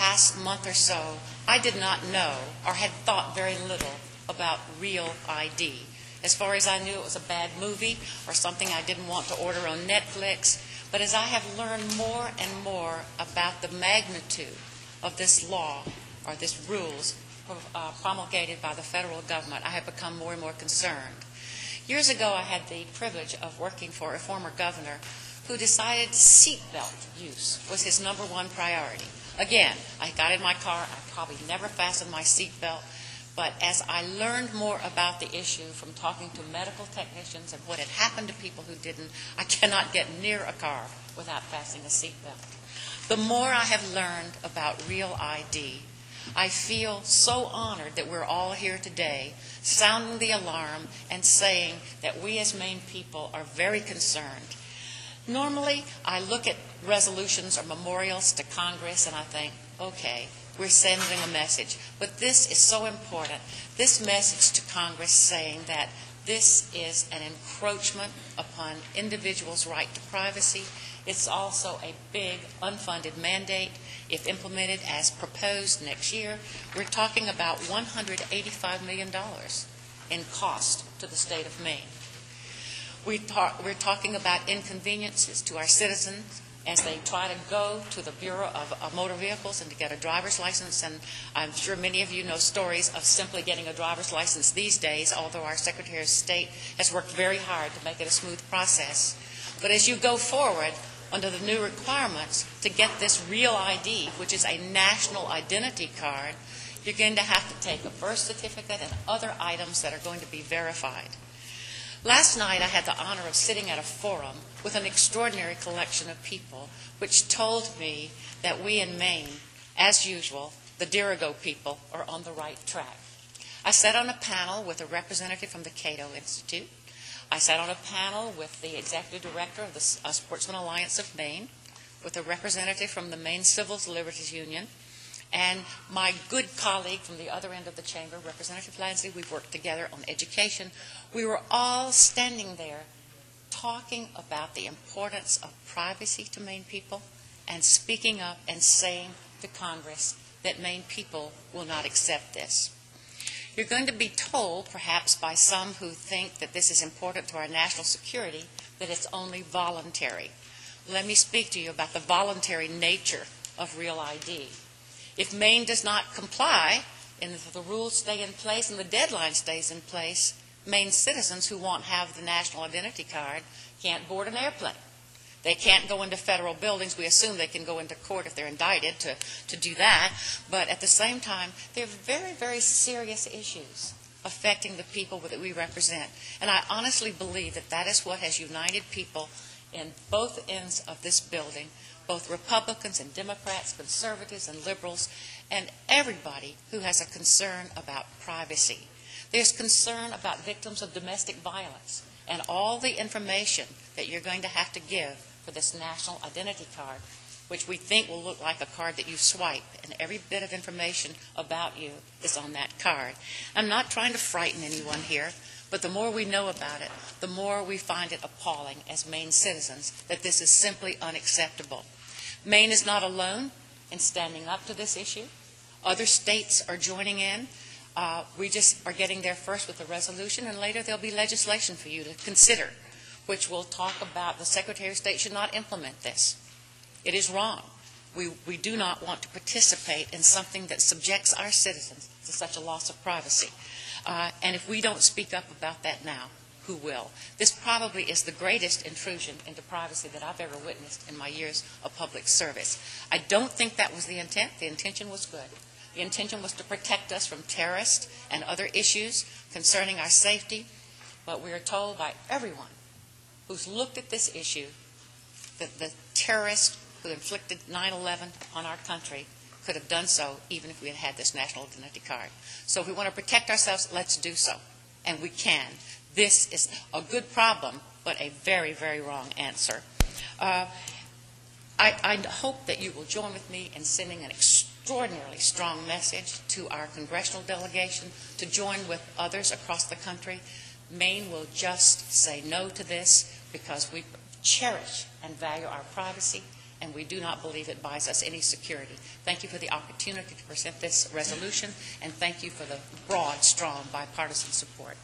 past month or so, I did not know or had thought very little about Real ID. As far as I knew, it was a bad movie or something I didn't want to order on Netflix. But as I have learned more and more about the magnitude of this law or this rules promulgated by the federal government, I have become more and more concerned. Years ago, I had the privilege of working for a former governor who decided seatbelt use was his #1 priority. Again, I got in my car, I probably never fastened my seatbelt, but as I learned more about the issue from talking to medical technicians and what had happened to people who didn't, I cannot get near a car without fastening a seatbelt. The more I have learned about Real ID, I feel so honored that we're all here today sounding the alarm and saying that we as Maine people are very concerned. Normally, I look at resolutions or memorials to Congress and I think, okay, we're sending a message. But this is so important. This message to Congress saying that this is an encroachment upon individuals' right to privacy. It's also a big unfunded mandate. If implemented as proposed next year, we're talking about $185 million in cost to the state of Maine. We're talking about inconveniences to our citizens as they try to go to the Bureau of Motor Vehicles and to get a driver's license. And I'm sure many of you know stories of simply getting a driver's license these days, although our Secretary of State has worked very hard to make it a smooth process. But as you go forward under the new requirements to get this Real ID, which is a national identity card, you're going to have to take a birth certificate and other items that are going to be verified. Last night I had the honor of sitting at a forum with an extraordinary collection of people which told me that we in Maine, as usual, the Dirigo people, are on the right track. I sat on a panel with a representative from the Cato Institute. I sat on a panel with the executive director of the Sportsman Alliance of Maine, with a representative from the Maine Civil Liberties Union, and my good colleague from the other end of the chamber, Representative Lansley. We've worked together on education. We were all standing there talking about the importance of privacy to Maine people and speaking up and saying to Congress that Maine people will not accept this. You're going to be told, perhaps by some who think that this is important to our national security, that it's only voluntary. Let me speak to you about the voluntary nature of Real ID. If Maine does not comply and if the rules stay in place and the deadline stays in place, Maine citizens who won't have the national identity card can't board an airplane. They can't go into federal buildings. We assume they can go into court if they're indicted to do that. But at the same time, there are very, very serious issues affecting the people that we represent. And I honestly believe that that is what has united people in both ends of this building, both Republicans and Democrats, conservatives and liberals, and everybody who has a concern about privacy. There's concern about victims of domestic violence and all the information that you're going to have to give for this national identity card, which we think will look like a card that you swipe, and every bit of information about you is on that card. I'm not trying to frighten anyone here, but the more we know about it, the more we find it appalling as Maine citizens that this is simply unacceptable. Maine is not alone in standing up to this issue. Other states are joining in. We just are getting there first with a resolution, and later there'll be legislation for you to consider, which will talk about the Secretary of State should not implement this. It is wrong. We do not want to participate in something that subjects our citizens to such a loss of privacy. And if we don't speak up about that now, who will? This probably is the greatest intrusion into privacy that I've ever witnessed in my years of public service. I don't think that was the intent. The intention was good. The intention was to protect us from terrorists and other issues concerning our safety. But we are told by everyone who's looked at this issue that the terrorist who inflicted 9/11 upon our country could have done so even if we had had this national identity card. So if we want to protect ourselves, let's do so. And we can. This is a good problem, but a very, very wrong answer. I hope that you will join with me in sending an extraordinarily strong message to our congressional delegation to join with others across the country. Maine will just say no to this because we cherish and value our privacy, and we do not believe it buys us any security. Thank you for the opportunity to present this resolution, and thank you for the broad, strong bipartisan support.